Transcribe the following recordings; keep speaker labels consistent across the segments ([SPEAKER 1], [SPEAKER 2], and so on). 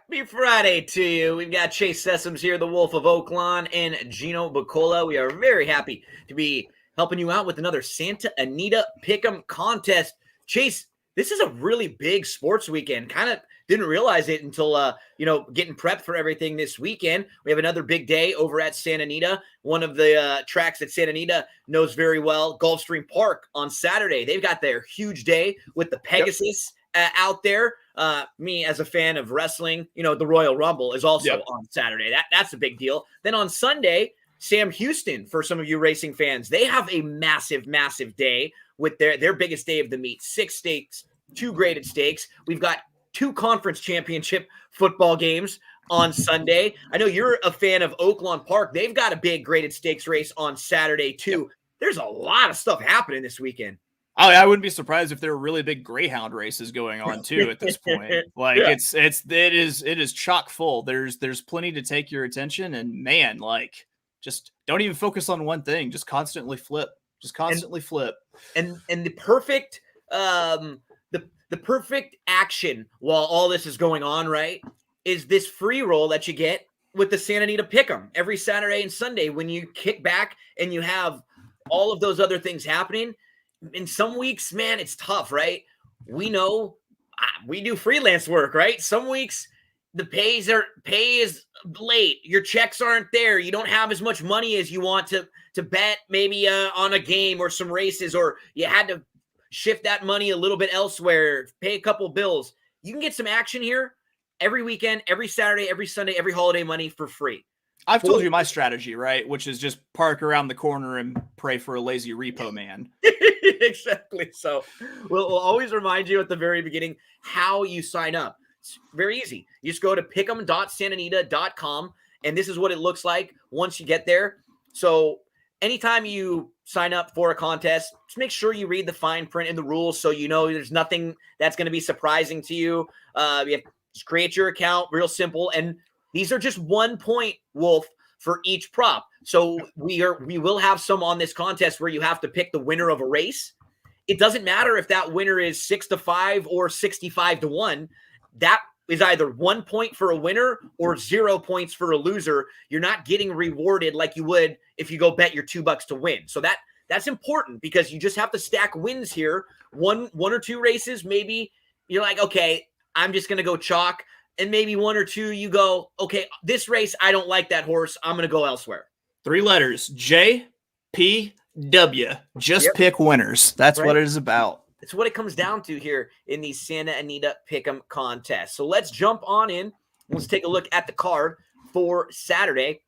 [SPEAKER 1] Happy Friday to you. We've got Chase Sessoms here, the Wolf of Oaklawn, and Gino Bacola. We are very happy to be helping you out with another Santa Anita Pick'em contest. Chase, this is a really big sports weekend. Kind of didn't realize it until, getting prepped for everything this weekend. We have another big day over at Santa Anita. One of the tracks that Santa Anita knows very well, Gulfstream Park on Saturday. They've got their huge day with the Pegasus out there. Me as a fan of wrestling, the Royal Rumble is also on Saturday. That's a big deal. Then on Sunday, Sam Houston, for some of you racing fans, they have a massive, massive day with their biggest day of the meet. 6 stakes, 2 graded stakes. We've got 2 conference championship football games on Sunday. I know you're a fan of Oaklawn Park. They've got a big graded stakes race on Saturday too. Yep. There's a lot of stuff happening this weekend.
[SPEAKER 2] Oh, I wouldn't be surprised if there were really big greyhound races going on too at this point. Like it is chock full. There's plenty to take your attention, and man, just don't even focus on one thing. Just constantly flip. Flip.
[SPEAKER 1] And the perfect the perfect action while all this is going on, right, is this free roll that you get with the Santa Anita Pick'em every Saturday and Sunday when you kick back and you have all of those other things happening. In some weeks, man, it's tough, right? We know we do freelance work, right? Some weeks the pay is late. Your checks aren't there. You don't have as much money as you want to bet maybe on a game or some races, or you had to shift that money a little bit elsewhere, pay a couple bills. You can get some action here every weekend, every Saturday, every Sunday, every holiday money for free.
[SPEAKER 2] I've told you my strategy, right? Which is just park around the corner and pray for a lazy repo man.
[SPEAKER 1] Exactly. So we'll always remind you at the very beginning how you sign up. It's very easy. You just go to pick'em.santanita.com, and this is what it looks like once you get there. So anytime you sign up for a contest, just make sure you read the fine print and the rules so you know there's nothing that's going to be surprising to you. You have to just create your account, real simple, and these are just 1 point, Wolf, for each prop. So we will have some on this contest where you have to pick the winner of a race. It doesn't matter if that winner is 6-5 or 65-1. That is either 1 point for a winner or 0 points for a loser. You're not getting rewarded like you would if you go bet your $2 to win. So that's important because you just have to stack wins here. One or 2 races, maybe you're like, okay, I'm just going to go chalk. And maybe 1 or 2, you go, okay, this race, I don't like that horse. I'm going to go elsewhere.
[SPEAKER 2] 3 letters, JPW. Just pick winners. That's what it is about.
[SPEAKER 1] It's what it comes down to here in the Santa Anita Pick'em contest. So let's jump on in. Let's take a look at the card for Saturday,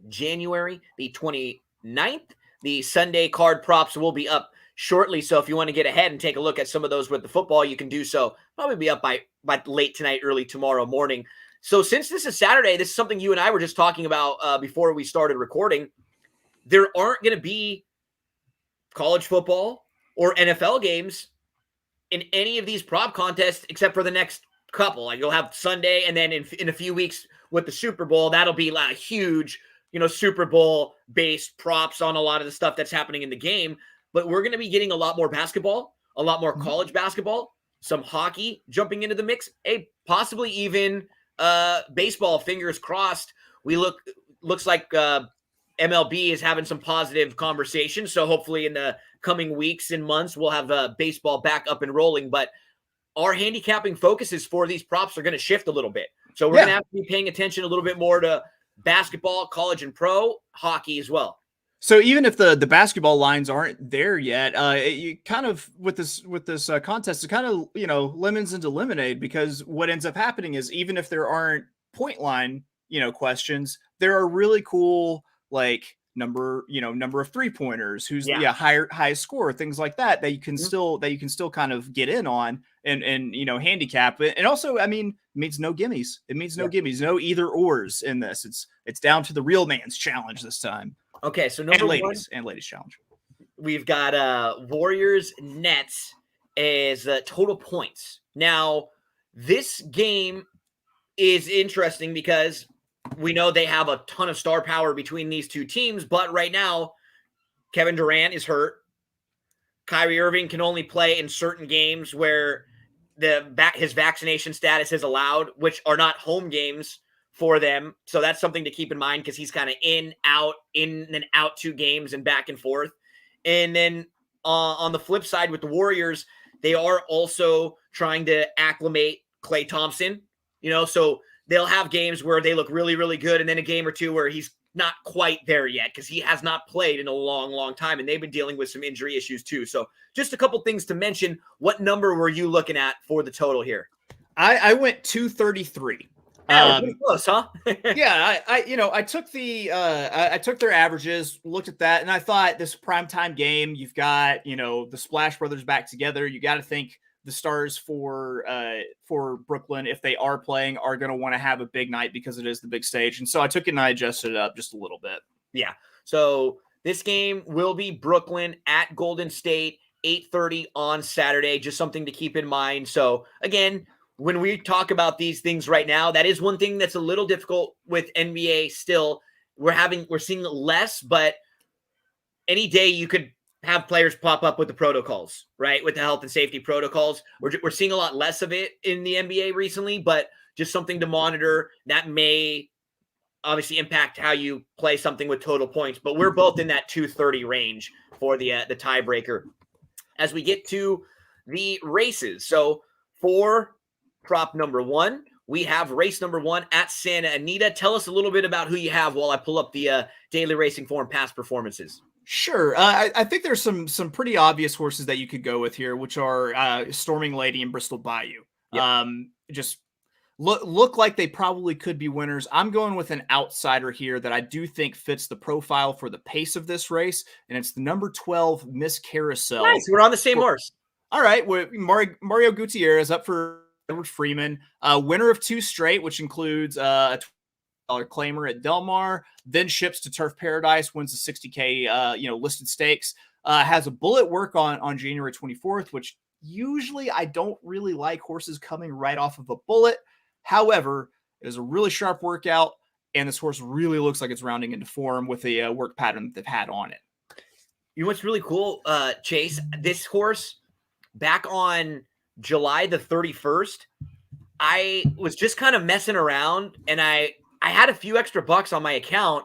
[SPEAKER 1] January the 29th. The Sunday card props will be up shortly. So if you want to get ahead and take a look at some of those with the football, you can do so. Probably be up by late tonight, early tomorrow morning. So since this is Saturday, this is something you and I were just talking about before we started recording. There aren't going to be college football or NFL games in any of these prop contests except for the next couple. Like you'll have Sunday, and then in a few weeks with the Super Bowl, that'll be like huge, Super Bowl based props on a lot of the stuff that's happening in the game. But we're going to be getting a lot more basketball, a lot more college basketball, some hockey jumping into the mix, possibly even baseball. Fingers crossed. Looks like MLB is having some positive conversations. So hopefully in the coming weeks and months, we'll have baseball back up and rolling. But our handicapping focuses for these props are going to shift a little bit. So we're going to have to be paying attention a little bit more to basketball, college and pro, hockey as well.
[SPEAKER 2] So even if the basketball lines aren't there yet, you kind of with this contest, it kind of lemons into lemonade, because what ends up happening is even if there aren't point line questions, there are really cool number of 3-pointers, who's the highest scorer, things like that you can still kind of get in on and handicap it. And also, I mean, it means no gimmies. It means no gimmies, no either ors in this. It's down to the real man's challenge this time.
[SPEAKER 1] Okay, so
[SPEAKER 2] ladies challenge.
[SPEAKER 1] We've got Warriors Nets as total points. Now, this game is interesting because we know they have a ton of star power between these two teams, but right now, Kevin Durant is hurt. Kyrie Irving can only play in certain games where his vaccination status is allowed, which are not home games for them. So that's something to keep in mind because he's kind of in and out 2 games and back and forth. And then on the flip side with the Warriors, they are also trying to acclimate Klay Thompson, so they'll have games where they look really, really good. And then a game or two where he's not quite there yet because he has not played in a long, long time. And they've been dealing with some injury issues too. So just a couple things to mention. What number were you looking at for the total here?
[SPEAKER 2] I went 233.
[SPEAKER 1] Pretty close, huh?
[SPEAKER 2] Yeah, I took I took their averages, looked at that, and I thought this primetime game, you've got, the Splash Brothers back together. You got to think the stars for Brooklyn, if they are playing, are going to want to have a big night because it is the big stage. And so I took it and I adjusted it up just a little bit.
[SPEAKER 1] Yeah. So this game will be Brooklyn at Golden State, 8:30 on Saturday. Just something to keep in mind. So again, when we talk about these things right now, that is one thing that's a little difficult with NBA still. We're seeing less, but any day you could have players pop up with the protocols, right? With the health and safety protocols. We're seeing a lot less of it in the NBA recently, but just something to monitor that may obviously impact how you play something with total points. But we're both in that 230 range for the tiebreaker. As we get to the races. So for prop number 1, we have race number 1 at Santa Anita. Tell us a little bit about who you have while I pull up the Daily Racing Form past performances.
[SPEAKER 2] Sure. I think there's some pretty obvious horses that you could go with here, which are Storming Lady and Bristol Bayou. Yep. Just look like they probably could be winners. I'm going with an outsider here that I do think fits the profile for the pace of this race, and it's the number 12, Miss Carousel.
[SPEAKER 1] Nice. We're on the same horse.
[SPEAKER 2] All right. Mario Gutierrez up for Edward Freeman, winner of 2 straight, which includes a $20 claimer at Del Mar, then ships to Turf Paradise, wins the $60K listed stakes, has a bullet work on January 24th, which usually I don't really like horses coming right off of a bullet. However, it is a really sharp workout, and this horse really looks like it's rounding into form with the work pattern that they've had on it.
[SPEAKER 1] You know what's really cool, Chase? This horse, back on July the 31st, I was just kind of messing around, and I had a few extra bucks on my account,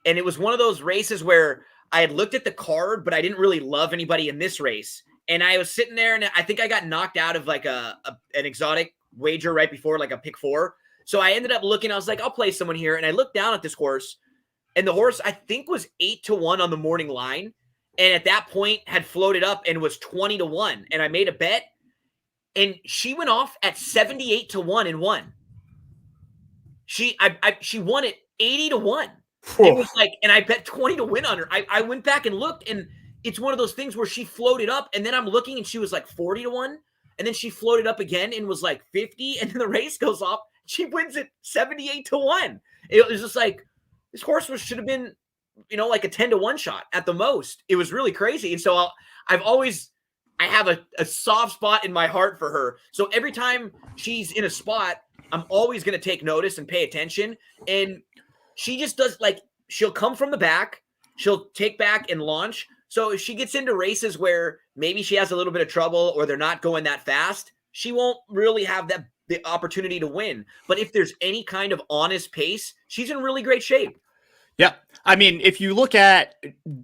[SPEAKER 1] and it was one of those races where I had looked at the card, but I didn't really love anybody in this race. And I was sitting there, and I think I got knocked out of like an exotic wager right before, like a pick 4. So I ended up looking, I was like, I'll play someone here. And I looked down at this horse, and the horse I think was 8-1 on the morning line. And at that point had floated up and was 20-1. And I made a bet, and she went off at 78-1 and won. She won it 80-1. It was like, and I bet 20 to win on her. I went back and looked, and it's one of those things where she floated up, and then I'm looking, and she was like 40-1. And then she floated up again and was like 50. And then the race goes off. She wins it 78-1. It was just like, this horse should have been, like a 10-1 shot at the most. It was really crazy. And so I have a soft spot in my heart for her. So every time she's in a spot, I'm always going to take notice and pay attention. And she just does, like, she'll come from the back. She'll take back and launch. So if she gets into races where maybe she has a little bit of trouble or they're not going that fast, she won't really have the opportunity to win. But if there's any kind of honest pace, she's in really great shape.
[SPEAKER 2] Yeah. I mean, if you look at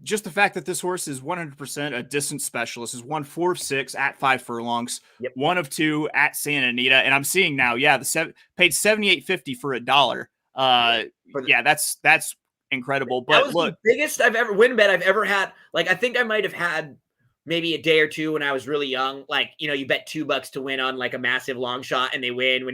[SPEAKER 2] just the fact that this horse is 100% a distance specialist, is 1 4 of 6 at 5 furlongs, yep. 1 of 2 at Santa Anita. And I'm seeing now, paid $78.50 for $1. That's incredible. But
[SPEAKER 1] that was the biggest win bet I've ever had. Like, I think I might have had maybe a day or two when I was really young. Like, you bet $2 to win on like a massive long shot and they win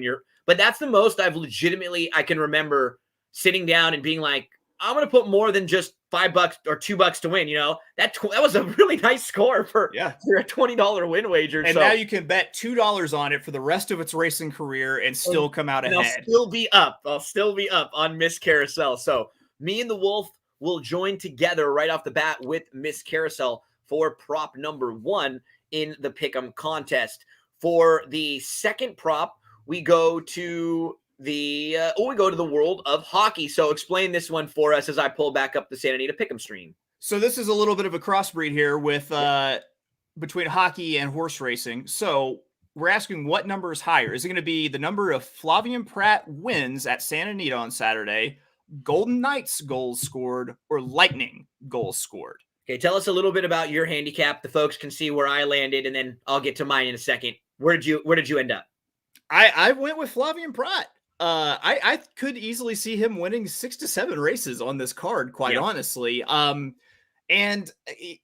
[SPEAKER 1] but that's the most I've I can remember sitting down and being like, I'm going to put more than just $5 or $2 to win. That was a really nice score for a $20 win wager.
[SPEAKER 2] And now you can bet $2 on it for the rest of its racing career and still come out ahead.
[SPEAKER 1] I'll still be up on Miss Carousel. So me and the Wolf will join together right off the bat with Miss Carousel for prop number 1 in the Pick'em contest. For the second prop, we go to the world of hockey. So explain this one for us as I pull back up the Santa Anita Pick'em stream.
[SPEAKER 2] So this is a little bit of a crossbreed here with between hockey and horse racing. So we're asking what number is higher. Is it going to be the number of Flavian Pratt wins at Santa Anita on Saturday, Golden Knights goals scored, or Lightning goals scored?
[SPEAKER 1] Okay, tell us a little bit about your handicap. The folks can see where I landed, and then I'll get to mine in a second. Where did you end up?
[SPEAKER 2] I went with Flavian Pratt. I could easily see him winning 6 to 7 races on this card, quite honestly. And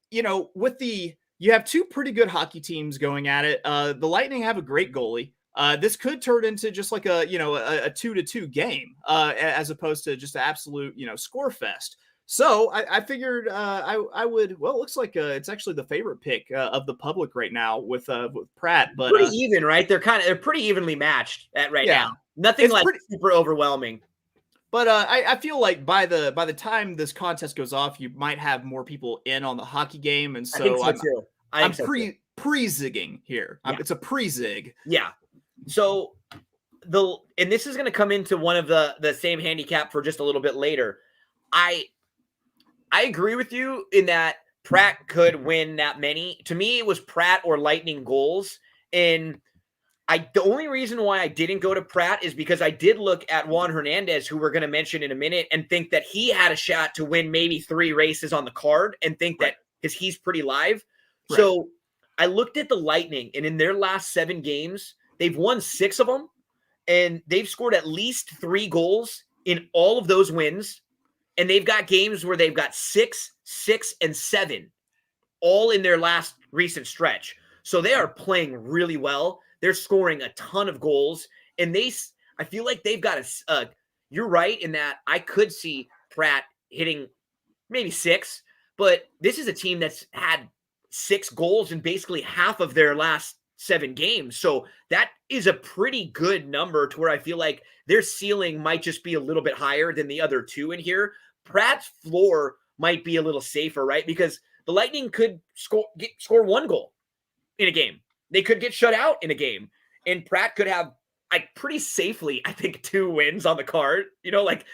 [SPEAKER 2] you have two pretty good hockey teams going at it. The Lightning have a great goalie. This could turn into just like a 2-2 game, as opposed to just an absolute, score fest. So I figured I would. Well, it looks like it's actually the favorite pick of the public right now with Pratt. But
[SPEAKER 1] pretty even, right? They're pretty evenly matched at now. Nothing like super overwhelming.
[SPEAKER 2] But I feel like by the time this contest goes off, you might have more people in on the hockey game, and so I'm pre-zigging here. It's a pre-zig.
[SPEAKER 1] Yeah. So and this is going to come into one of the same handicap for just a little bit later. I agree with you in that Pratt could win that many. To me, it was Pratt or Lightning goals. And the only reason why I didn't go to Pratt is because I did look at Juan Hernandez, who we're going to mention in a minute, and think that he had a shot to win maybe 3 races on the card, and think that because he's pretty live. Right. So I looked at the Lightning, and in their last 7 games, they've won 6 of them, and they've scored at least 3 goals in all of those wins. And they've got games where they've got 6, 6, and 7, all in their last recent stretch. So they are playing really well. They're scoring a ton of goals. And I feel like they've got you're right in that I could see Pratt hitting maybe 6. But this is a team that's had 6 goals in basically half of their last 7 games. So that is a pretty good number to where I feel like their ceiling might just be a little bit higher than the other 2 in here. Pratt's floor might be a little safer, right? Because the Lightning could score 1 goal in a game. They could get shut out in a game. And Pratt could have pretty safely, I think, 2 wins on the card.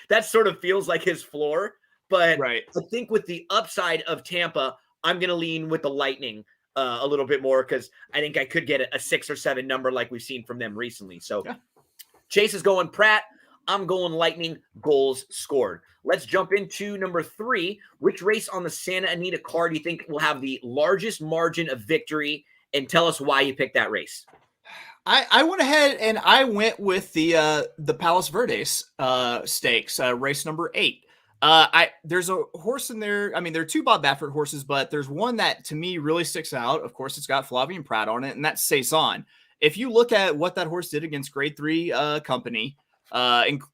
[SPEAKER 1] That sort of feels like his floor. But I think with the upside of Tampa, I'm going to lean with the Lightning a little bit more because I think I could get a 6 or 7 number like we've seen from them recently. So Chase is going Pratt. I'm going Lightning goals scored. Let's jump into number 3. Which race on the Santa Anita card do you think will have the largest margin of victory? And tell us why you picked that race.
[SPEAKER 2] I went ahead and I went with the Palos Verdes stakes, race number 8. There's a horse in there. I mean, there are 2 Bob Baffert horses, but there's one that to me really sticks out. Of course, it's got Flavian Pratt on it, and that's Saison. If you look at what that horse did against Grade 3 company,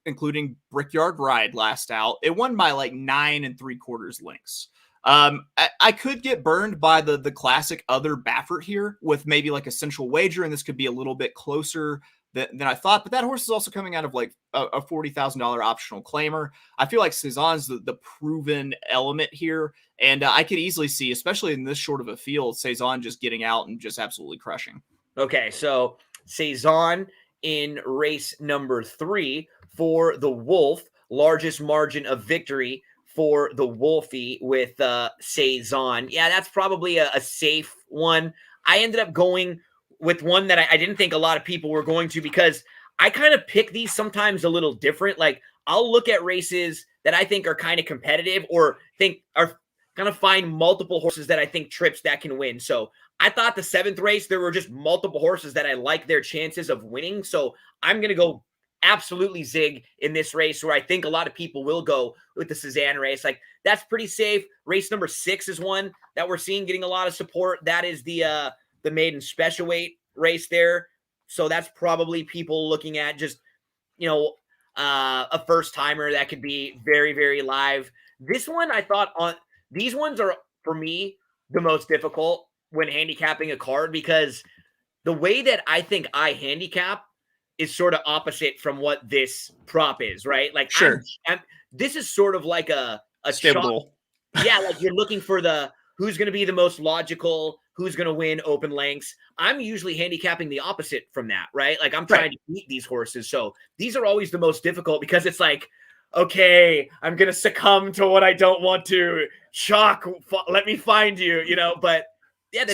[SPEAKER 2] including Brickyard Ride last out, it won by like 9 3/4 lengths. I could get burned by the classic other Baffert here with maybe like a central wager, and this could be a little bit closer than I thought. But that horse is also coming out of like a $40,000 optional claimer. I feel like Saison's the proven element here, and I could easily see, especially in this short of a field, Saison just getting out and just absolutely crushing.
[SPEAKER 1] Okay, so Saison in race number 3 for the Wolf, largest margin of victory for the Wolfie with Saison. Yeah, that's probably a safe one. I ended up going with one that I didn't think a lot of people were going to because I kind of pick these sometimes a little different. Like I'll look at races that I think are kind of competitive or think are going to find multiple horses that I think trips that can win. So I thought the 7th race, there were just multiple horses that I like their chances of winning. So I'm going to go absolutely zig in this race where I think a lot of people will go with the Cezanne race. Like that's pretty safe. Race number 6 is one that we're seeing getting a lot of support. That is the Maiden special weight race there. So that's probably people looking at just, a first timer that could be very, very live. This one I thought these ones are for me the most difficult when handicapping a card because the way that I think I handicap is sort of opposite from what this prop is, right? Like,
[SPEAKER 2] sure.
[SPEAKER 1] This is sort of like a
[SPEAKER 2] stable.
[SPEAKER 1] Yeah, like you're looking for who's going to be the most logical, who's going to win open lengths. I'm usually handicapping the opposite from that, right? Like I'm trying to beat these horses. So these are always the most difficult because it's like, okay, I'm going to succumb to what I don't want to. Shock, let me find you, but yeah.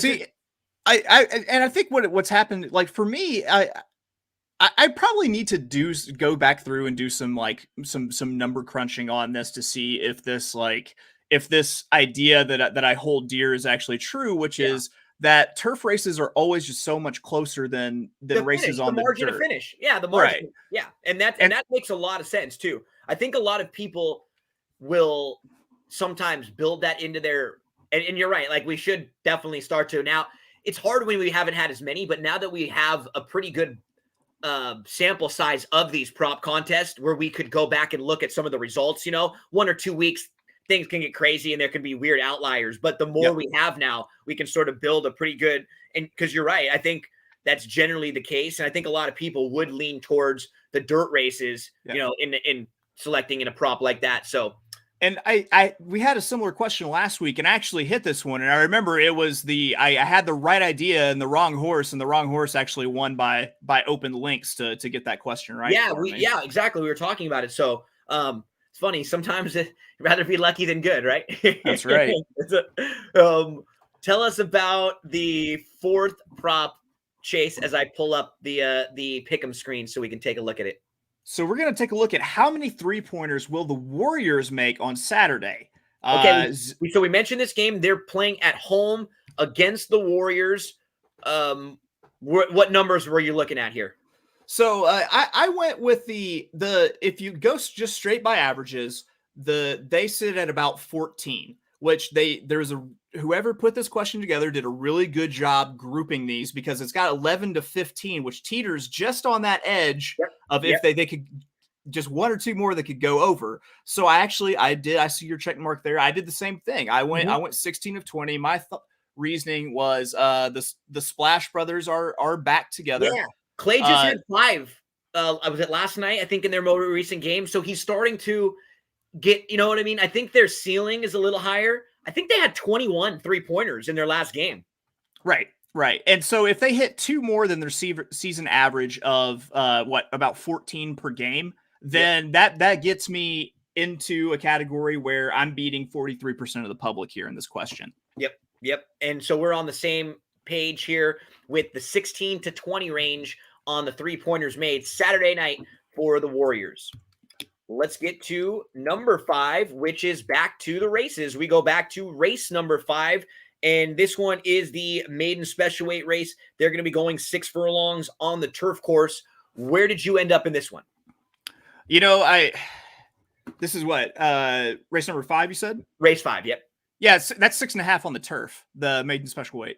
[SPEAKER 2] I think what's happened, like for me, I probably need to go back through and do some some number crunching on this to see if this idea that I hold dear is actually true, which is that turf races are always just so much closer than
[SPEAKER 1] the
[SPEAKER 2] races
[SPEAKER 1] finish,
[SPEAKER 2] on
[SPEAKER 1] the
[SPEAKER 2] the
[SPEAKER 1] margin
[SPEAKER 2] dirt.
[SPEAKER 1] of finish. Yeah, the margin.
[SPEAKER 2] Right.
[SPEAKER 1] Yeah, and that makes a lot of sense too. I think a lot of people will sometimes build that into their and you're right. Like we should definitely start to now. It's hard when we haven't had as many, but now that we have a pretty good sample size of these prop contests where we could go back and look at some of the results, 1 or 2 weeks, things can get crazy and there can be weird outliers. But the more we have now, we can sort of build a pretty good, and because you're right, I think that's generally the case. And I think a lot of people would lean towards the dirt races, in selecting in a prop like that. So,
[SPEAKER 2] and we had a similar question last week and actually hit this one. And I remember it was I had the right idea and the wrong horse actually won by open links to get that question right.
[SPEAKER 1] Yeah, exactly. We were talking about it. So, it's funny. Sometimes you'd rather be lucky than good, right?
[SPEAKER 2] That's right.
[SPEAKER 1] Tell us about the fourth prop, Chase, as I pull up the pick'em screen so we can take a look at it.
[SPEAKER 2] So we're going to take a look at how many 3-pointers will the Warriors make on Saturday.
[SPEAKER 1] Okay, so we mentioned this game. They're playing at home against the Warriors. What numbers were you looking at here?
[SPEAKER 2] So I went with the if you go just straight by averages, they sit at about 14, which whoever put this question together did a really good job grouping these because it's got 11 to 15, which teeters just on that edge of if they could just 1 or 2 more that could go over. So I see your check mark there. I did the same thing. I went 16 of 20. My reasoning was the Splash Brothers are back together.
[SPEAKER 1] Yeah. Clay just had 5. Was it last night? I think in their more recent game. So he's starting to get, you know what I mean? I think their ceiling is a little higher. I think they had 21 3-pointers in their last game.
[SPEAKER 2] Right. And so if they hit 2 more than their season average of about 14 per game, then that gets me into a category where I'm beating 43% of the public here in this question.
[SPEAKER 1] Yep. And so we're on the same page here with the 16 to 20 range on the 3-pointers made Saturday night for the Warriors. Let's get to number 5, which is back to the races. We go back to race number 5, and this one is the Maiden special weight race. They're going to be going 6 furlongs on the turf course. Where did you end up in this one?
[SPEAKER 2] This is what, race number 5, you said?
[SPEAKER 1] Race 5, yep.
[SPEAKER 2] Yeah, that's 6.5 on the turf, the Maiden special weight.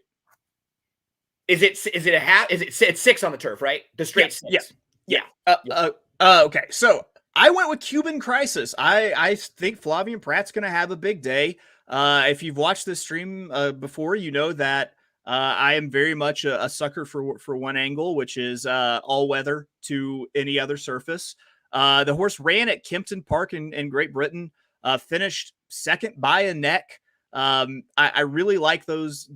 [SPEAKER 1] Is it a half? It's 6 on the turf, right? The straight 6.
[SPEAKER 2] Yeah. Okay. So I went with Cuban Crisis. I think Flavien Prat's going to have a big day. If you've watched this stream before, you know that I am very much a sucker for one angle, which is all weather to any other surface. The horse ran at Kempton Park in Great Britain, finished second by a neck. I really like those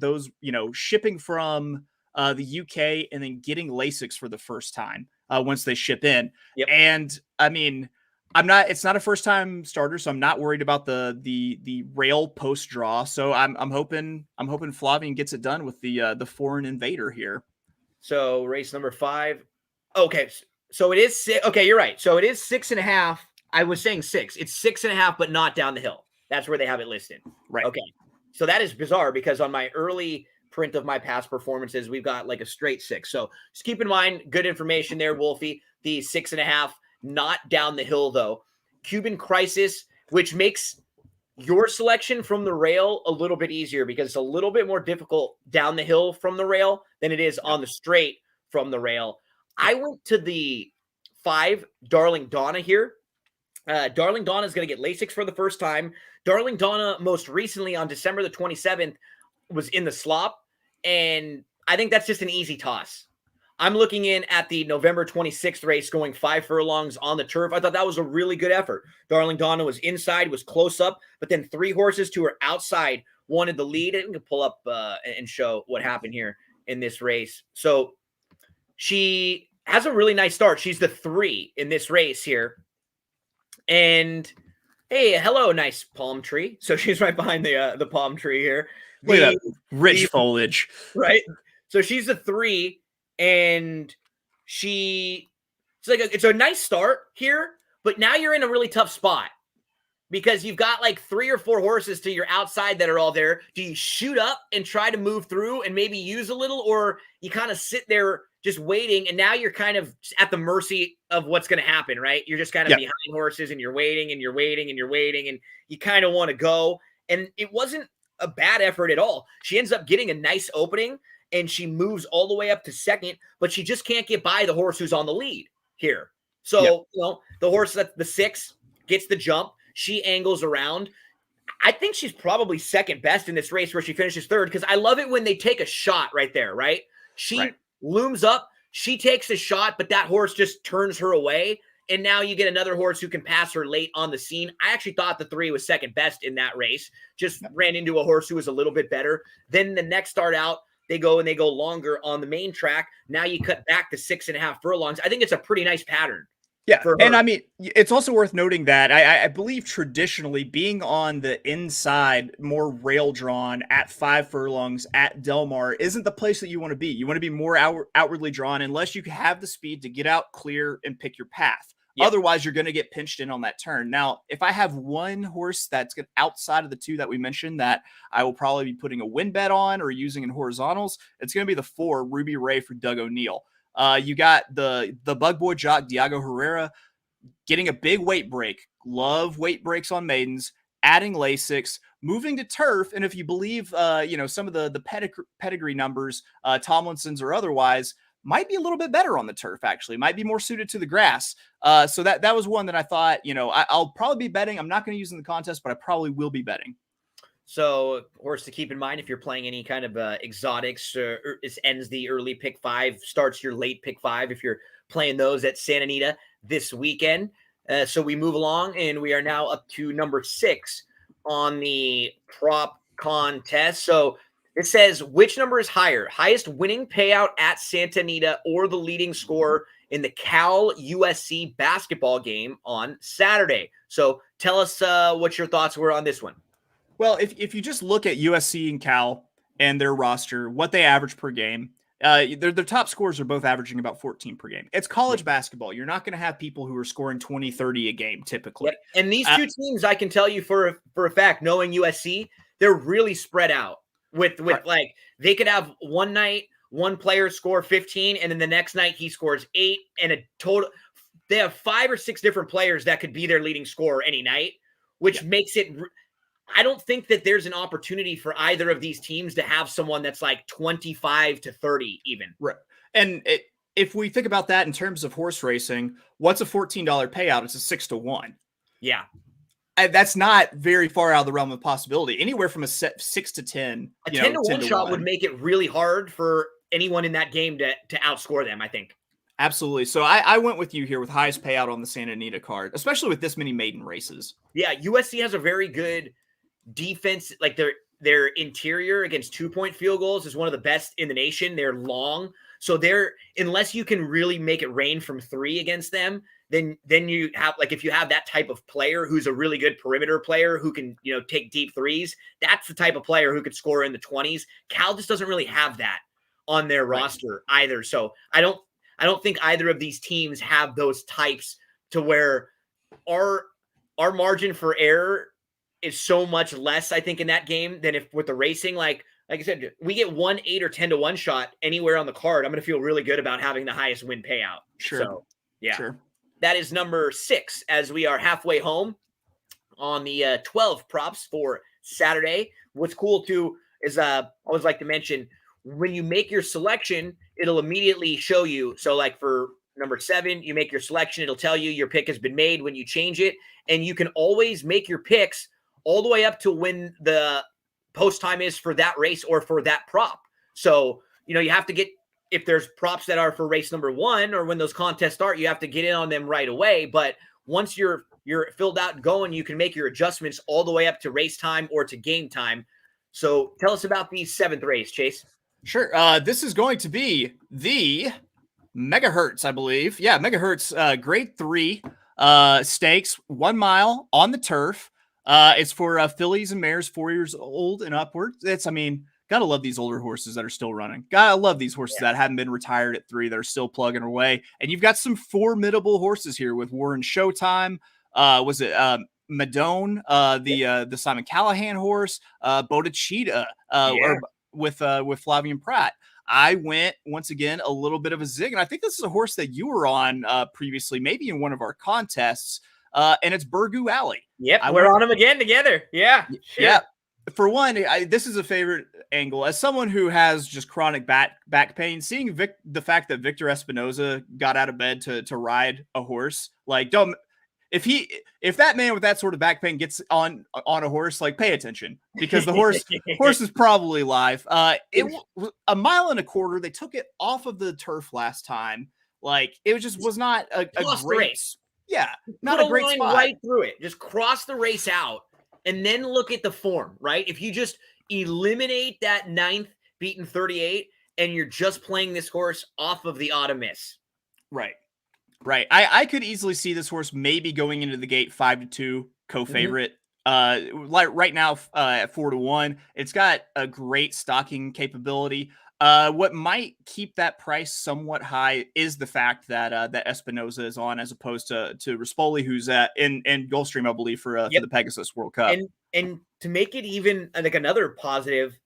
[SPEAKER 2] shipping from the UK and then getting Lasix for the first time once they ship in.
[SPEAKER 1] Yep.
[SPEAKER 2] And I mean, it's not a first time starter, so I'm not worried about the rail post draw. So I'm hoping Flavien gets it done with the foreign invader here.
[SPEAKER 1] So race number 5. Okay. So it is 6. Okay. You're right. So it is 6.5. I was saying 6. It's 6.5, but not down the hill. That's where they have it listed.
[SPEAKER 2] Right.
[SPEAKER 1] Okay. So that is bizarre because on my early print of my past performances, we've got like a straight 6. So just keep in mind, good information there, Wolfie. The 6.5, not down the hill though. Cuban Crisis, which makes your selection from the rail a little bit easier because it's a little bit more difficult down the hill from the rail than it is on the straight from the rail. I went to the 5, Darling Donna here. Darling Donna is going to get Lasix for the first time. Darling Donna, most recently on December the 27th, was in the slop, and I think that's just an easy toss. I'm looking in at the November 26th race going 5 furlongs on the turf. I thought that was a really good effort. Darling Donna was inside, was close up, but then 3 horses to her outside wanted the lead. And we can pull up and show what happened here in this race. So she has a really nice start. She's the 3 in this race here. And hey, hello, nice palm tree. So she's right behind the palm tree here.
[SPEAKER 2] Look at that rich foliage.
[SPEAKER 1] Right. So she's a 3, and it's a nice start here, but now you're in a really tough spot because you've got like 3 or 4 horses to your outside that are all there. Do you shoot up and try to move through and maybe use a little, or you kind of sit there just waiting, and now you're kind of at the mercy of what's going to happen, right? You're just kind of behind horses, and you're waiting and you're waiting and you're waiting, and you kind of want to go. And it wasn't a bad effort at all. She ends up getting a nice opening, and she moves all the way up to second, but she just can't get by the horse who's on the lead here. So, the horse that the 6 gets the jump. She angles around. I think she's probably second best in this race where she finishes 3rd, because I love it when they take a shot right there, right? She looms up, she takes a shot, but that horse just turns her away. And now you get another horse who can pass her late on the scene. I actually thought the 3 was second best in that race. Just ran into a horse who was a little bit better. Then the next start out, they go longer on the main track. Now you cut back to 6.5 furlongs. I think it's a pretty nice pattern.
[SPEAKER 2] Yeah, and I mean, it's also worth noting that I believe traditionally being on the inside, more rail drawn at 5 furlongs at Del Mar isn't the place that you want to be. You want to be more outwardly drawn unless you have the speed to get out, clear, and pick your path. Yep. Otherwise, you're going to get pinched in on that turn. Now, if I have one horse that's outside of the 2 that we mentioned that I will probably be putting a win bet on or using in horizontals, it's going to be the 4, Ruby Ray for Doug O'Neill. You got the bug boy jock, Diago Herrera, getting a big weight break. Love weight breaks on maidens, adding Lasix, moving to turf. And if you believe, some of the pedigree numbers, Tomlinson's or otherwise, might be a little bit better on the turf, actually. Might be more suited to the grass. So that was one that I thought, I'll probably be betting. I'm not going to use in the contest, but I probably will be betting.
[SPEAKER 1] So, horse to keep in mind if you're playing any kind of exotics, this ends the early pick 5, starts your late pick 5 if you're playing those at Santa Anita this weekend. So we move along, and we are now up to number 6 on the prop contest. So it says, which number is higher? Highest winning payout at Santa Anita or the leading score in the Cal USC basketball game on Saturday? So tell us what your thoughts were on this one.
[SPEAKER 2] Well, if you just look at USC and Cal and their roster, what they average per game, their top scores are both averaging about 14 per game. It's college basketball. You're not going to have people who are scoring 20, 30 a game typically.
[SPEAKER 1] Yep. And these 2 teams, I can tell you for a fact, knowing USC, they're really spread out with like they could have one night, one player score 15, and then the next night he scores 8, and a total. They have 5 or 6 different players that could be their leading scorer any night, which makes it. I don't think that there's an opportunity for either of these teams to have someone that's like 25 to 30 even.
[SPEAKER 2] Right. And if we think about that in terms of horse racing, what's a $14 payout? It's a 6-1.
[SPEAKER 1] Yeah.
[SPEAKER 2] That's not very far out of the realm of possibility. Anywhere from a 6 to 10.
[SPEAKER 1] A 10-1 shot would make it really hard for anyone in that game to outscore them, I think.
[SPEAKER 2] Absolutely. So I went with you here with highest payout on the Santa Anita card, especially with this many maiden races.
[SPEAKER 1] Yeah, USC has a very good defense. Like their interior against 2-point field goals is one of the best in the nation. They're long. So unless you can really make it rain from 3 against them, then you have, like, if you have that type of player who's a really good perimeter player who can, take deep threes, that's the type of player who could score in the 20s. Cal just doesn't really have that on their roster either. So I don't think either of these teams have those types to where our margin for error is so much less, I think, in that game than if with the racing. Like I said, we get 1, 8, or 10-1 shot anywhere on the card, I'm going to feel really good about having the highest win payout.
[SPEAKER 2] Sure.
[SPEAKER 1] So, yeah.
[SPEAKER 2] Sure.
[SPEAKER 1] That is number 6 as we are halfway home on the 12 props for Saturday. What's cool, too, is I always like to mention, when you make your selection, it'll immediately show you. So, like for number 7, you make your selection. It'll tell you your pick has been made when you change it. And you can always make your picks all the way up to when the post time is for that race or for that prop. So, you have to get, if there's props that are for race number 1 or when those contests start, you have to get in on them right away. But once you're filled out and going, you can make your adjustments all the way up to race time or to game time. So tell us about the 7th race, Chase.
[SPEAKER 2] Sure. This is going to be the Megahertz, I believe. Yeah, Megahertz, grade 3 stakes, 1 mile on the turf. It's for fillies and mares 4 years old and upward. Gotta love these older horses that are still running. Gotta love these horses that haven't been retired at 3 that are still plugging away. And you've got some formidable horses here with Warren Showtime. Was it Maiden, the Simon Callahan horse, Bodachita, or with Flavian Pratt. I went once again a little bit of a zig, and I think this is a horse that you were on previously, maybe in one of our contests, and it's Burgoo Alley.
[SPEAKER 1] Yep, we're on him again together. Yeah, sure.
[SPEAKER 2] Yeah. For one, this is a favorite angle. As someone who has just chronic back pain, seeing the fact that Victor Espinoza got out of bed to ride a horse, like, don't. If that man with that sort of back pain gets on a horse, like, pay attention, because the horse is probably live. It was a mile and a quarter. They took it off of the turf last time. Like, it was not a great race. Yeah, not a great spot.
[SPEAKER 1] Right through it. Just cross the race out, and then look at the form. Right, if you just eliminate that 9th beaten 38, and you're just playing this horse off of the autumn miss.
[SPEAKER 2] Right. I could easily see this horse maybe going into the gate 5-2 co-favorite. Like right now at 4-1, it's got a great stocking capability. What might keep that price somewhat high is the fact that that Espinoza is on, as opposed to Rispoli, who's in Gulfstream, I believe, for the Pegasus World Cup.
[SPEAKER 1] And to make it even like another positive,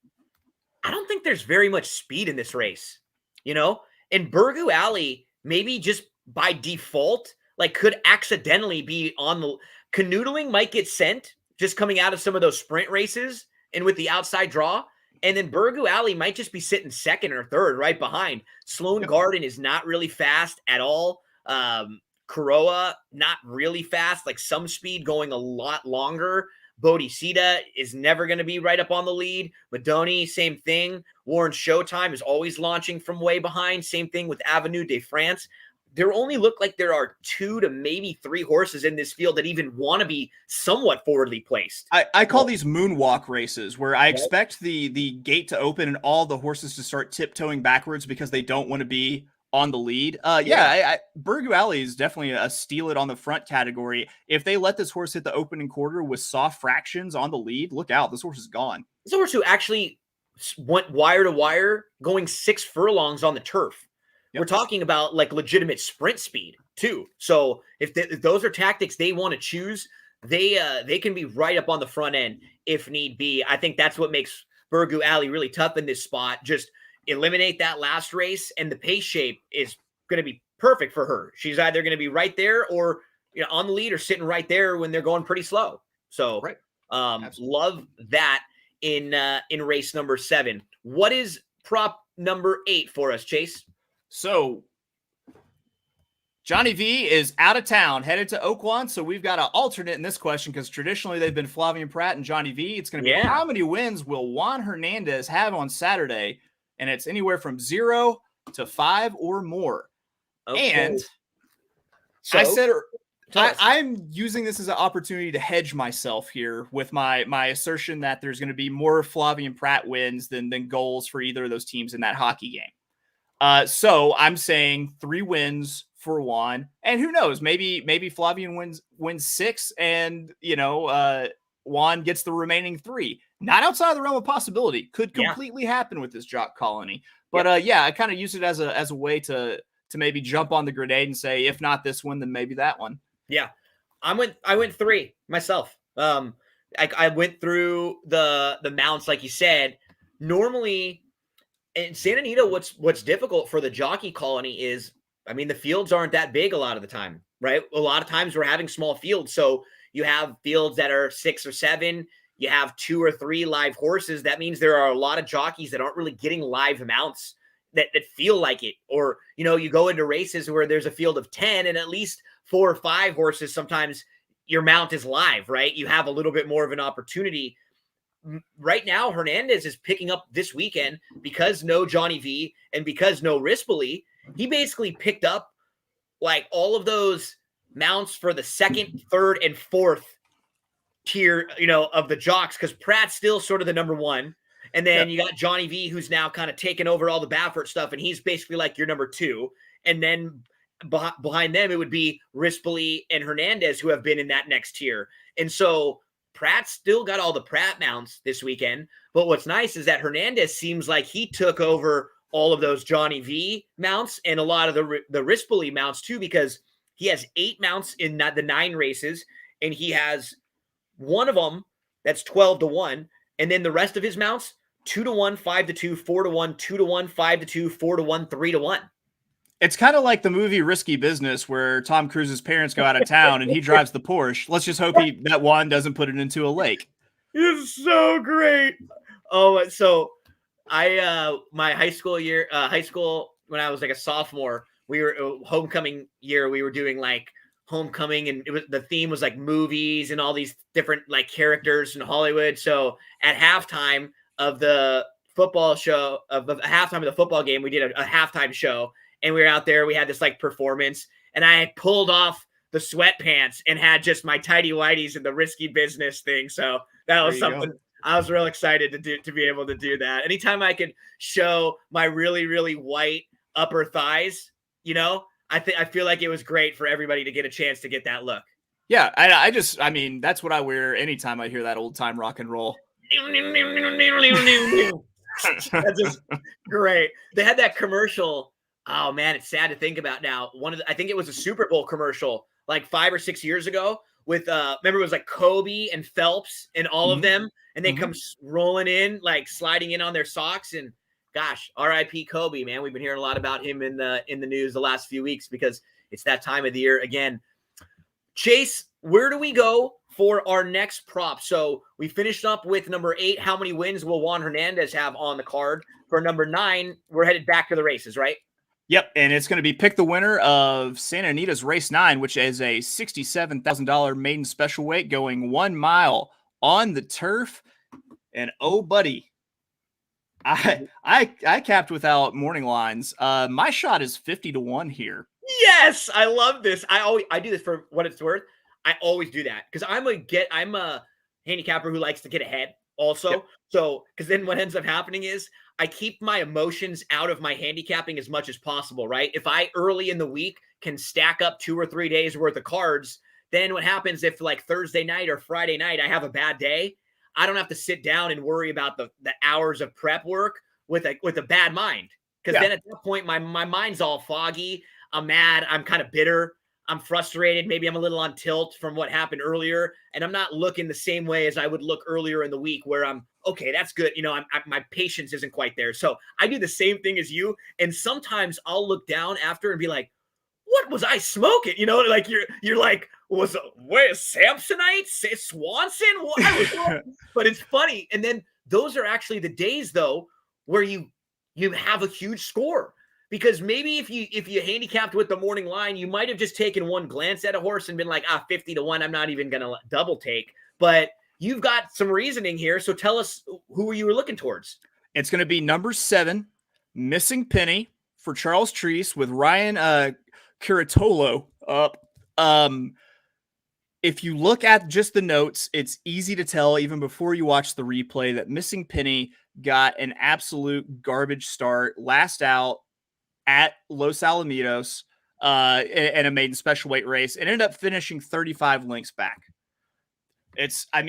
[SPEAKER 1] I don't think there's very much speed in this race. And Burgoo Alley maybe just by default, like, could accidentally be on the canoodling, might get sent just coming out of some of those sprint races and with the outside draw. And then Burgoo Alley might just be sitting second or third right behind. Sloan Garden is not really fast at all. Kuroa, not really fast, like some speed, going a lot longer. Bodicita is never going to be right up on the lead. Madoni, same thing. Warren Showtime is always launching from way behind. Same thing with Avenue de France. There only look like there are 2 to maybe 3 horses in this field that even want to be somewhat forwardly placed.
[SPEAKER 2] I call these moonwalk races, where I expect the gate to open and all the horses to start tiptoeing backwards because they don't want to be on the lead. Burgoo Alley is definitely a steal it on the front category. If they let this horse hit the opening quarter with soft fractions on the lead, look out. This horse is gone.
[SPEAKER 1] This horse who actually went wire to wire, going 6 furlongs on the turf. We're talking about like legitimate sprint speed too. So if those are tactics they want to choose, they can be right up on the front end if need be. I think that's what makes Burgoo Alley really tough in this spot. Just eliminate that last race, and the pace shape is going to be perfect for her. She's either going to be right there or on the lead, or sitting right there when they're going pretty slow. So love that in race number 7. What is prop number 8 for us, Chase?
[SPEAKER 2] So Johnny V is out of town, headed to Oakland. So we've got an alternate in this question, because traditionally they've been Flavian Pratt and Johnny V. It's going to be how many wins will Juan Hernandez have on Saturday? And it's anywhere from 0 to 5 or more. Okay. And so, I said I'm using this as an opportunity to hedge myself here with my assertion that there's going to be more Flavian Pratt wins than goals for either of those teams in that hockey game. So I'm saying 3 wins for Juan, and who knows, maybe Flavian wins 6, and Juan gets the remaining 3. Not outside of the realm of possibility. Could completely happen with this jock colony. But I kind of use it as a way to maybe jump on the grenade and say, if not this one, then maybe that one. Yeah,
[SPEAKER 1] I went 3 myself. I went through the mounts like you said. Normally, in Santa Anita, what's difficult for the jockey colony is, the fields aren't that big a lot of the time, right? A lot of times we're having small fields. So you have fields that are 6 or 7. You have 2 or 3 live horses. That means there are a lot of jockeys that aren't really getting live mounts that feel like it. Or, you go into races where there's a field of 10 and at least 4 or 5 horses. Sometimes your mount is live, right? You have a little bit more of an opportunity. Right now, Hernandez is picking up this weekend because no Johnny V and because no Rispoli. He basically picked up like all of those mounts for the 2nd, 3rd, and 4th tier, of the jocks, because Pratt's still sort of the number 1. And then you got Johnny V, who's now kind of taken over all the Baffert stuff, and he's basically like your number 2. And then behind them, it would be Rispoli and Hernandez, who have been in that next tier. And so Pratt still got all the Pratt mounts this weekend. But what's nice is that Hernandez seems like he took over all of those Johnny V mounts and a lot of the Rispoli mounts too, because he has 8 mounts in the 9 races, and he has one of them that's 12-1, and then the rest of his mounts 2-1, 5-2, 4-1, 2-1, 5-2, 4-1, 3-1.
[SPEAKER 2] It's kind of like the movie Risky Business, where Tom Cruise's parents go out of town and he drives the Porsche. Let's just hope that Juan doesn't put it into a lake.
[SPEAKER 1] It's so great. Oh, so my high school when I was like a sophomore, we were homecoming year. We were doing like homecoming, and the theme was like movies and all these different like characters in Hollywood. So at halftime of the football show, of the halftime of the football game, we did a halftime show. And we were out there, we had this like performance, and I had pulled off the sweatpants and had just my tidy whities and the Risky Business thing. So that was something I was real excited to be able to do that. Anytime I could show my really, really white upper thighs, I feel like it was great for everybody to get a chance to get that look.
[SPEAKER 2] Yeah. I mean, that's what I wear anytime I hear that old time rock and roll.
[SPEAKER 1] That's just great. They had that commercial. Oh man, it's sad to think about now. I think it was a Super Bowl commercial like 5 or 6 years ago with remember it was like Kobe and Phelps and all of them, and they come rolling in, like sliding in on their socks. And gosh, R.I.P. Kobe, man. We've been hearing a lot about him in the news the last few weeks because it's that time of the year again. Chase, where do we go for our next prop? So we finished up with number 8. How many wins will Juan Hernandez have on the card? For number 9, we're headed back to the races, right?
[SPEAKER 2] Yep, and it's going to be pick the winner of Santa Anita's Race 9, which is a $67,000 maiden special weight going 1 mile on the turf. And oh, buddy, I capped without morning lines. My shot is 50-1 here.
[SPEAKER 1] Yes, I love this. I do this for what it's worth. I always do that because I'm a handicapper who likes to get ahead also. Yep. So because then what ends up happening is I keep my emotions out of my handicapping as much as possible, right? If I early in the week can stack up 2 or 3 days worth of cards, then what happens if like Thursday night or Friday night I have a bad day, I don't have to sit down and worry about the hours of prep work with a bad mind. Because then at that point my mind's all foggy. I'm mad. I'm kind of bitter. I'm frustrated. Maybe I'm a little on tilt from what happened earlier, and I'm not looking the same way as I would look earlier in the week where I'm, okay, that's good. My patience isn't quite there. So I do the same thing as you. And sometimes I'll look down after and be like, what was I smoking? Like you're like, where Samsonite, Swanson? What? But it's funny. And then those are actually the days though, where you have a huge score. Because maybe if you handicapped with the morning line, you might have just taken one glance at a horse and been like, 50-1, I'm not even going to double take. But you've got some reasoning here. So tell us who you were looking towards.
[SPEAKER 2] It's going to be number 7, Missing Penny for Charles Treese with Ryan Curatolo up. If you look at just the notes, it's easy to tell even before you watch the replay that Missing Penny got an absolute garbage start last out at Los Alamitos in a maiden special weight race. It ended up finishing 35 lengths back. I'm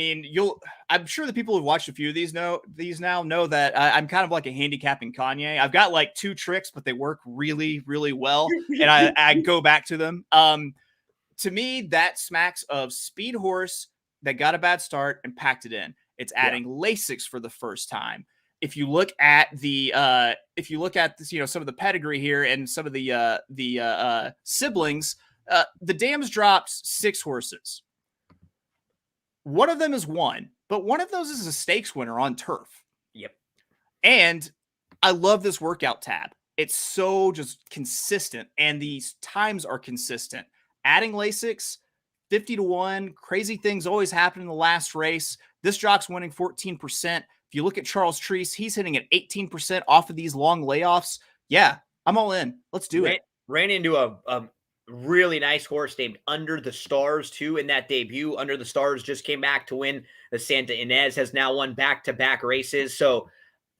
[SPEAKER 2] sure the people who've watched a few of these know that I'm kind of like a handicapping Kanye. I've got like 2 tricks, but they work really, really well. And I go back to them. To me, that smacks of speed horse that got a bad start and packed it in. It's adding Lasix for the first time. If you look at this, some of the pedigree here and some of the siblings, the Dams dropped 6 horses. One of them is 1, but one of those is a stakes winner on turf.
[SPEAKER 1] Yep.
[SPEAKER 2] And I love this workout tab. It's so just consistent, and these times are consistent. Adding Lasix, 50-1. Crazy things always happen in the last race. This jock's winning 14%. If you look at Charles Treese, he's hitting at 18% off of these long layoffs. Yeah, I'm all in. Let's do it.
[SPEAKER 1] Ran into a really nice horse named Under the Stars, too, in that debut. Under the Stars just came back to win the Santa Ynez, has now won back-to-back races. So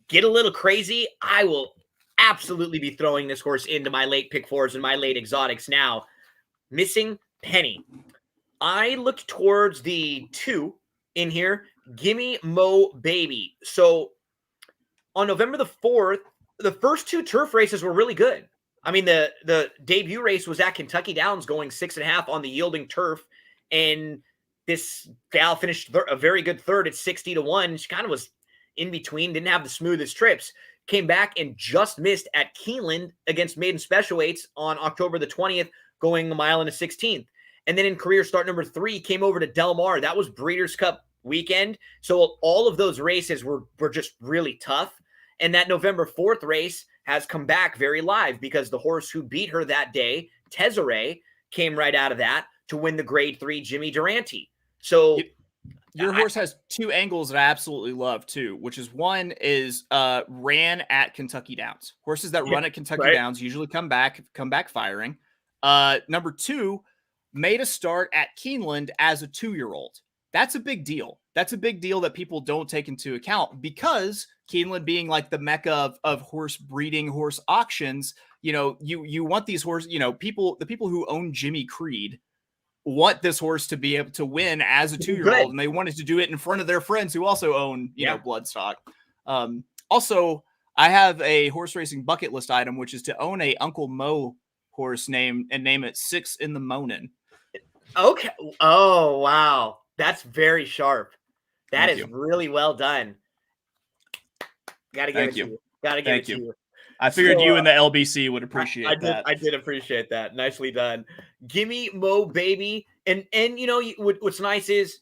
[SPEAKER 1] get a little crazy. I will absolutely be throwing this horse into my late pick 4s and my late exotics now. Missing Penny. I looked towards the 2 in here. Gimme Mo Baby. So on November the 4th, the first two turf races were really good. I mean, the debut race was at Kentucky Downs going 6.5 on the yielding turf. And this gal finished a very good third at 60-1. She kind of was in between, didn't have the smoothest trips. Came back and just missed at Keeneland against Maiden Special Weights on October the 20th, going a mile and a 16th. And then in career start number 3, came over to Del Mar. That was Breeders' Cup weekend. So all of those races were just really tough. And that November 4th race has come back very live because the horse who beat her that day, Tesare, came right out of that to win the grade 3 Jimmy Durante. So
[SPEAKER 2] your horse has 2 angles that I absolutely love too, which is one is ran at Kentucky Downs. Horses that run at Kentucky Downs usually come back firing. Number 2, made a start at Keeneland as a 2-year-old. That's a big deal. That's a big deal that people don't take into account because Keeneland being like the mecca of horse breeding, horse auctions, you want these horses, the people who own Jimmy Creed want this horse to be able to win as a 2-year-old, and they wanted to do it in front of their friends who also own, bloodstock. Also, I have a horse racing bucket list item, which is to own a Uncle Mo horse name it 6 in the Monin.
[SPEAKER 1] Okay. Oh, wow. That's very sharp. That is really well done. Gotta give it to you. Gotta give it to you.
[SPEAKER 2] I figured you and the LBC would appreciate that.
[SPEAKER 1] I did appreciate that. Nicely done. Gimme Mo Baby. And what's nice is,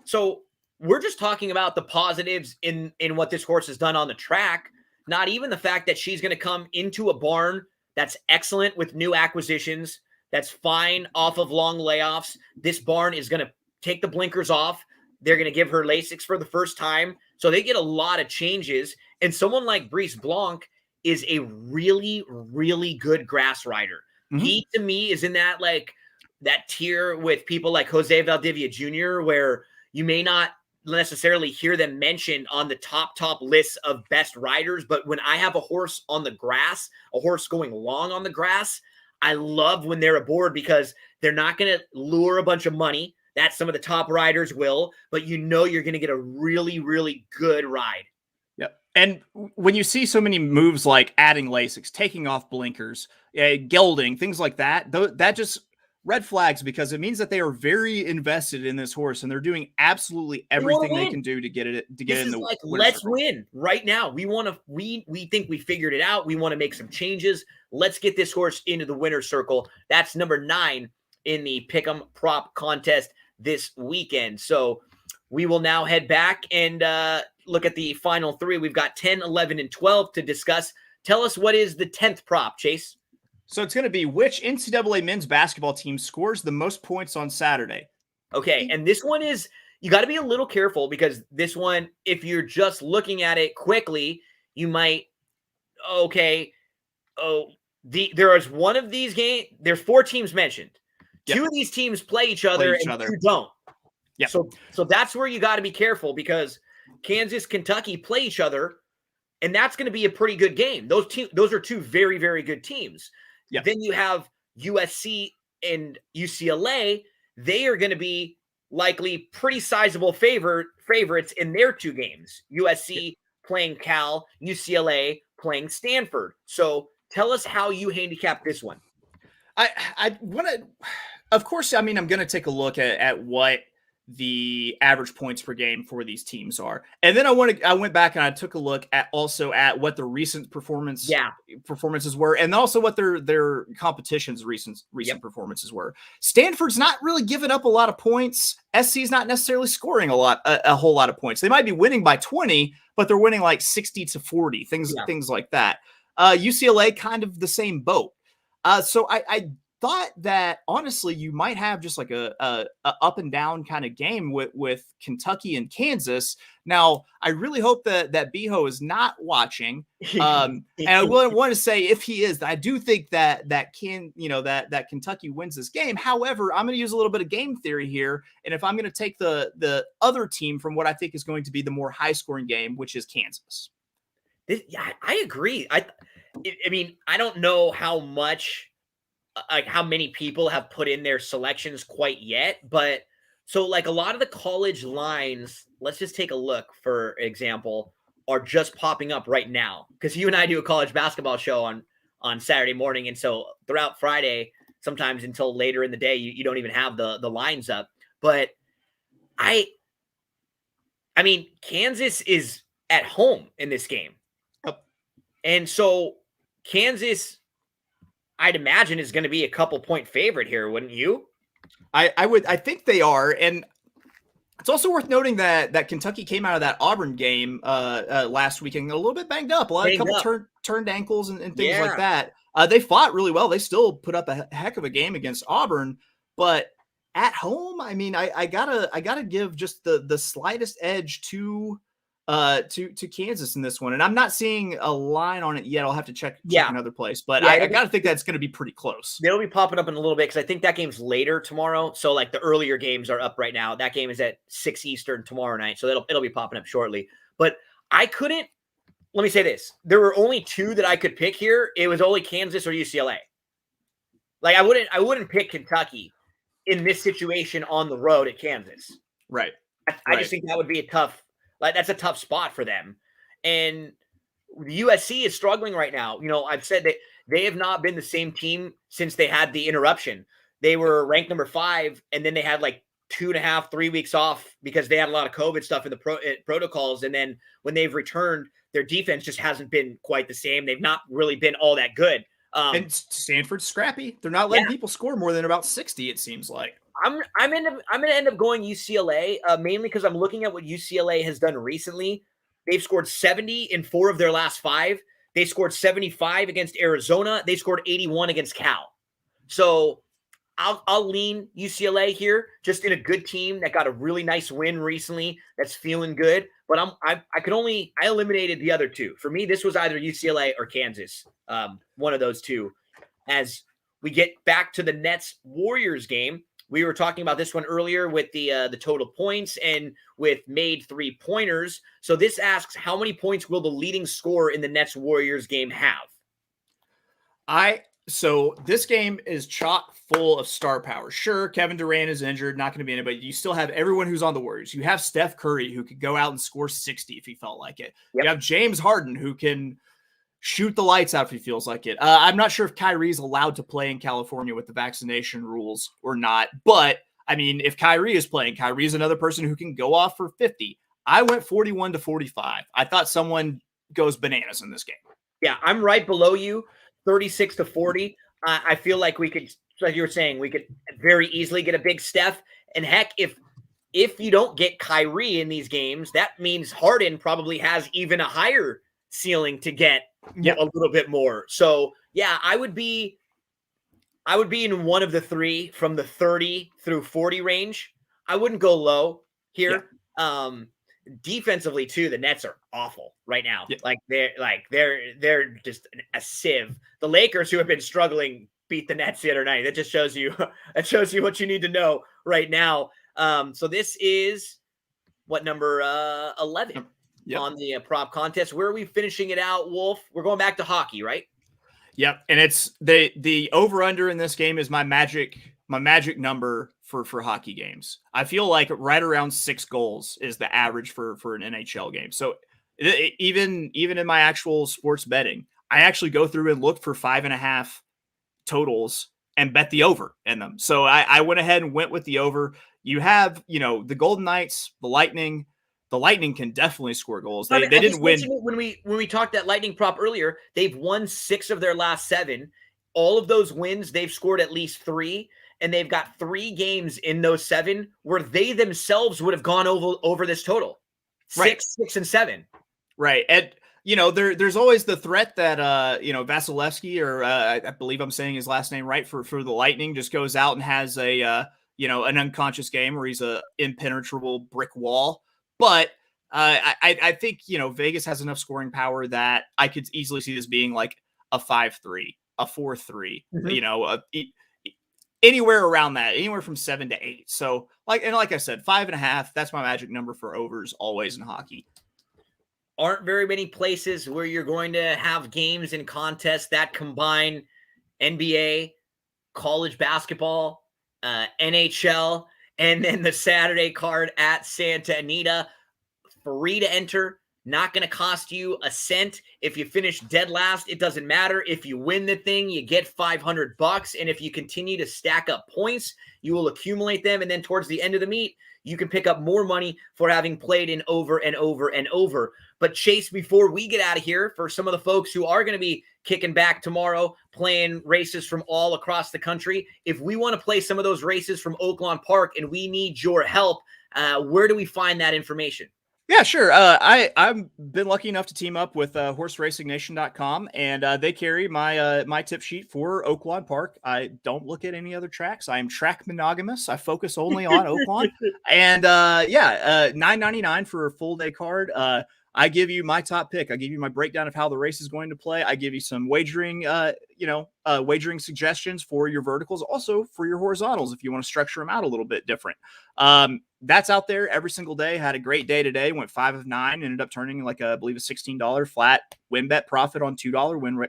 [SPEAKER 1] so we're just talking about the positives in what this horse has done on the track, not even the fact that she's going to come into a barn that's excellent with new acquisitions, that's fine off of long layoffs. This barn is going to take the blinkers off. They're going to give her Lasix for the first time. So they get a lot of changes. And someone like Brice Blanc is a really, really good grass rider. Mm-hmm. He, to me, is in that tier with people like Jose Valdivia Jr., where you may not necessarily hear them mentioned on the top lists of best riders. But when I have a horse on the grass, a horse going long on the grass, I love when they're aboard because they're not going to lure a bunch of money. That some of the top riders will, but you're going to get a really, really good ride.
[SPEAKER 2] Yep. And when you see so many moves like adding Lasix, taking off blinkers, gelding, things like that, that just red flags because it means that they are very invested in this horse and they're doing absolutely everything they can do to get it in the
[SPEAKER 1] like, let's circle. Win right now. We think we figured it out. We want to make some changes. Let's get this horse into the winner's circle. That's number 9 in the Pick'em prop contest this weekend. So we will now head back and look at the final 3. We've got 10, 11, and 12 to discuss. Tell us what is the 10th prop, Chase.
[SPEAKER 2] So it's going to be which NCAA men's basketball team scores the most points on Saturday.
[SPEAKER 1] Okay, and this one is, you got to be a little careful because this one, if you're just looking at it quickly, you might, there is one of these games, there's 4 teams mentioned. Yep. 2 of these teams play each other and 2 don't.
[SPEAKER 2] Yeah.
[SPEAKER 1] So that's where you got to be careful because Kansas, Kentucky play each other, and that's going to be a pretty good game. Those are 2 very, very good teams. Yep. Then you have USC and UCLA. They are going to be likely pretty sizable favorites in their 2 games. USC playing Cal, UCLA playing Stanford. So tell us how you handicap this one.
[SPEAKER 2] I want to, of course, I'm going to take a look at what the average points per game for these teams are. And then I went back and I took a look at what the recent performances were, and also what their competition's recent performances were. Stanford's not really giving up a lot of points. SC's not necessarily scoring a whole lot of points. They might be winning by 20, but they're winning like 60-40, things like that. UCLA kind of the same boat. So I thought that honestly you might have just like a up and down kind of game with Kentucky and Kansas. Now I really hope that Beho is not watching. And I want to say if he is, I do think that Kentucky wins this game. However, I'm going to use a little bit of game theory here, and if I'm going to take the other team from what I think is going to be the more high scoring game, which is Kansas.
[SPEAKER 1] I agree. I mean, I don't know how much. How many people have put in their selections quite yet, but So like a lot of the college lines, let's just take a look, for example, are just popping up right now because you and I do a college basketball show on Saturday morning. And so throughout Friday, sometimes until later in the day, you don't even have the lines up. But I mean, Kansas is at home in this game.
[SPEAKER 2] Yep.
[SPEAKER 1] And so Kansas, I'd imagine, is going to be a couple point favorite here, wouldn't you?
[SPEAKER 2] I think they are. And it's also worth noting that Kentucky came out of that Auburn game last weekend a little bit banged up. A couple turned ankles and things like that. They fought really well. They still put up a heck of a game against Auburn, but at home, I mean, I gotta give just the slightest edge to Kansas in this one. And I'm not seeing a line on it yet. I'll have to check another place, but I gotta think that's going to be pretty close.
[SPEAKER 1] They'll be popping up in a little bit because I think that game's later tomorrow. So like the earlier games are up right now. That game is at 6 Eastern tomorrow night. So it'll be popping up shortly. But let me say this. There were only two that I could pick here. It was only Kansas or UCLA. Like I wouldn't pick Kentucky in this situation on the road at Kansas.
[SPEAKER 2] Right.
[SPEAKER 1] I just think that would be that's a tough spot for them. And USC is struggling right now. You know, I've said that they have not been the same team since they had the interruption. They were ranked number 5, and then they had like 2.5, 3 weeks off because they had a lot of COVID stuff in the protocols. And then when they've returned, their defense just hasn't been quite the same. They've not really been all that good.
[SPEAKER 2] And Stanford's scrappy. They're not letting people score more than about 60, it seems like.
[SPEAKER 1] I'm going to end up going UCLA, mainly because I'm looking at what UCLA has done recently. They've scored 70 in 4 of their last 5. They scored 75 against Arizona. They scored 81 against Cal. So I'll lean UCLA here, just in a good team that got a really nice win recently that's feeling good. But I eliminated the other two. For me, this was either UCLA or Kansas, one of those two. As we get back to the Nets Warriors game, we were talking about this one earlier with the total points and with made 3-pointers. So this asks, how many points will the leading scorer in the Nets Warriors game have?
[SPEAKER 2] So this game is chock full of star power. Sure, Kevin Durant is injured, not going to be in it, but you still have everyone who's on the Warriors. You have Steph Curry, who could go out and score 60 if he felt like it. Yep. You have James Harden, who can shoot the lights out if he feels like it. I'm not sure if Kyrie's allowed to play in California with the vaccination rules or not, but I mean, if Kyrie is playing, Kyrie's another person who can go off for 50. I went 41-45. I thought someone goes bananas in this game.
[SPEAKER 1] Yeah, I'm right below you, 36-40. I feel like we could, like you were saying, we could very easily get a big Steph. And heck, if you don't get Kyrie in these games, that means Harden probably has even a higher ceiling to get a little bit more. So yeah, I would be in one of the 3 from the 30 through 40 range. I wouldn't go low here. Yeah. Defensively too, the Nets are awful right now. Yeah. They're just a sieve. The Lakers, who have been struggling, beat the Nets the other night. That just shows you what you need to know right now. So this is what, number 11 on the prop contest. Where are we finishing it out, Wolf? We're going back to hockey, right?
[SPEAKER 2] Yep. And it's the over under in this game is my magic number for hockey games. I feel like right around 6 goals is the average for an NHL game. So even in my actual sports betting, I actually go through and look for 5.5 totals and bet the over in them. So I went ahead and went with the over. You have, the Golden Knights, the Lightning. The Lightning can definitely score goals. They didn't win.
[SPEAKER 1] When we talked that Lightning prop earlier, they've won 6 of their last 7. All of those wins, they've scored at least 3. And they've got 3 games in those 7 where they themselves would have gone over this total. 6, 6, and 7.
[SPEAKER 2] Right. And, there's always the threat that, Vasilevsky, or I believe I'm saying his last name right, for the Lightning, just goes out and has an unconscious game where he's a impenetrable brick wall. But I think, Vegas has enough scoring power that I could easily see this being like a 5-3, a 4-3, anywhere around that, anywhere from 7 to 8. So like I said, 5.5, that's my magic number for overs always in hockey.
[SPEAKER 1] Aren't very many places where you're going to have games and contests that combine NBA, college basketball, NHL, And then the Saturday card at Santa Anita, free to enter. Not going to cost you a cent. If you finish dead last, it doesn't matter. If you win the thing, you get $500. And if you continue to stack up points, you will accumulate them. And then towards the end of the meet, you can pick up more money for having played in over and over and over. But Chase, before we get out of here, for some of the folks who are going to be kicking back tomorrow, playing races from all across the country, if we want to play some of those races from Oaklawn Park and we need your help, where do we find that information?
[SPEAKER 2] Yeah, sure. I've been lucky enough to team up with HorseRacingNation.com, and they carry my my tip sheet for Oaklawn Park. I don't look at any other tracks. I am track monogamous. I focus only on Oaklawn, and $9.99 for a full day card. I give you my top pick. I give you my breakdown of how the race is going to play. I give you some wagering, wagering suggestions for your verticals, also for your horizontals if you want to structure them out a little bit different. That's out there every single day. Had a great day today. Went 5 of 9. Ended up turning like I believe a $16 flat win bet profit on $2 win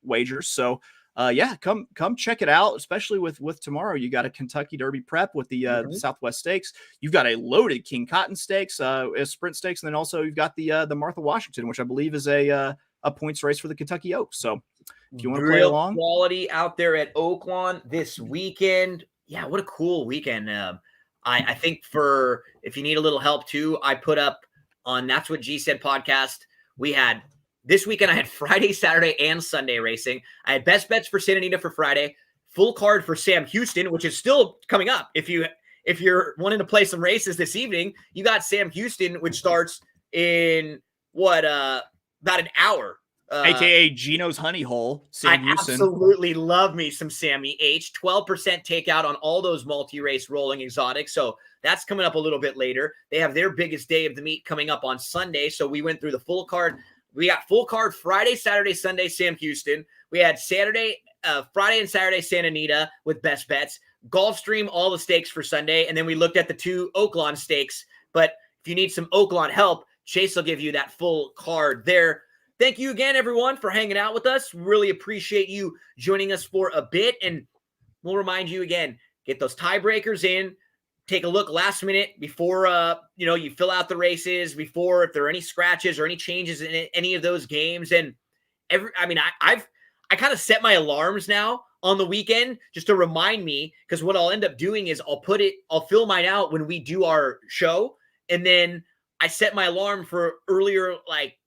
[SPEAKER 2] wagers. So come check it out. Especially with tomorrow, you got a Kentucky Derby prep with the Southwest Stakes. You've got a loaded King Cotton Stakes, a Sprint Stakes, and then also you've got the Martha Washington, which I believe is a points race for the Kentucky Oaks. So if you want to play along,
[SPEAKER 1] quality out there at Oaklawn this weekend. Yeah, what a cool weekend. I think if you need a little help too, I put up on That's What G Said podcast. This weekend I had Friday, Saturday, and Sunday racing. I had best bets for Santa Anita for Friday, full card for Sam Houston, which is still coming up. If you're wanting to play some races this evening, you got Sam Houston, which starts in about an hour.
[SPEAKER 2] AKA Gino's Honey Hole.
[SPEAKER 1] Sam Houston. Absolutely love me some Sammy H. 12% takeout on all those multi-race rolling exotics. So that's coming up a little bit later. They have their biggest day of the meet coming up on Sunday. So we went through the full card. We got full card Friday, Saturday, Sunday, Sam Houston. We had Friday and Saturday, Santa Anita with best bets. Gulfstream, all the stakes for Sunday. And then we looked at the 2 Oaklawn stakes. But if you need some Oaklawn help, Chase will give you that full card there. Thank you again, everyone, for hanging out with us. Really appreciate you joining us for a bit. And we'll remind you again, get those tiebreakers in. Take a look last minute before you fill out the races, before if there are any scratches or any changes in any of those games. And I kind of set my alarms now on the weekend just to remind me, because what I'll end up doing is I'll fill mine out when we do our show. And then I set my alarm for earlier, like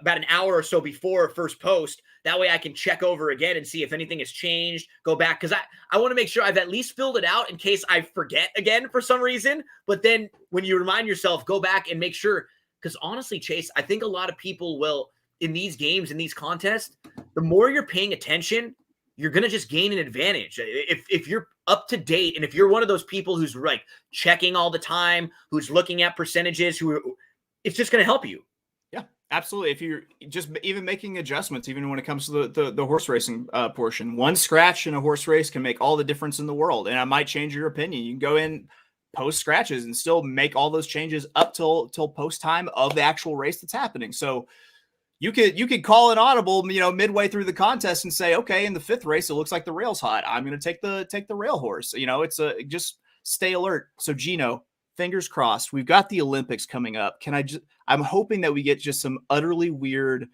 [SPEAKER 1] about an hour or so before first post. That way I can check over again and see if anything has changed, go back. Because I want to make sure I've at least filled it out in case I forget again for some reason. But then when you remind yourself, go back and make sure. Because honestly, Chase, I think a lot of people will, in these games, in these contests, the more you're paying attention, you're going to just gain an advantage. If you're up to date and if you're one of those people who's like checking all the time, who's looking at percentages, it's just going to help you.
[SPEAKER 2] Absolutely. If you're just even making adjustments, even when it comes to the horse racing portion, one scratch in a horse race can make all the difference in the world. And I might change your opinion. You can go in post scratches and still make all those changes up till post time of the actual race that's happening. So you could call an audible, midway through the contest and say, okay, in the 5th race, it looks like the rail's hot. I'm going to take the rail horse. It's just stay alert. So Gino, fingers crossed. We've got the Olympics coming up. I'm hoping that we get just some utterly weird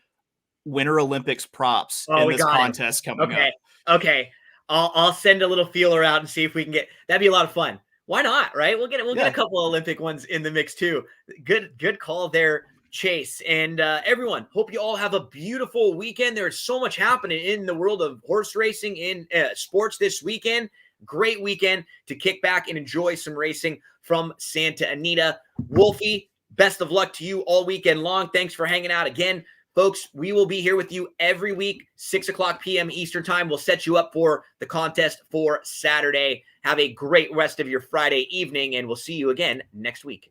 [SPEAKER 2] Winter Olympics props in this contest coming up.
[SPEAKER 1] Okay. I'll send a little feeler out and see if we can that'd be a lot of fun. Why not? Right. We'll get a couple of Olympic ones in the mix too. Good call there, Chase. And everyone, hope you all have a beautiful weekend. There's so much happening in the world of horse racing in sports this weekend. Great weekend to kick back and enjoy some racing from Santa Anita. Wolfie, best of luck to you all weekend long. Thanks for hanging out again. Folks, we will be here with you every week, 6:00 p.m. Eastern time. We'll set you up for the contest for Saturday. Have a great rest of your Friday evening, and we'll see you again next week.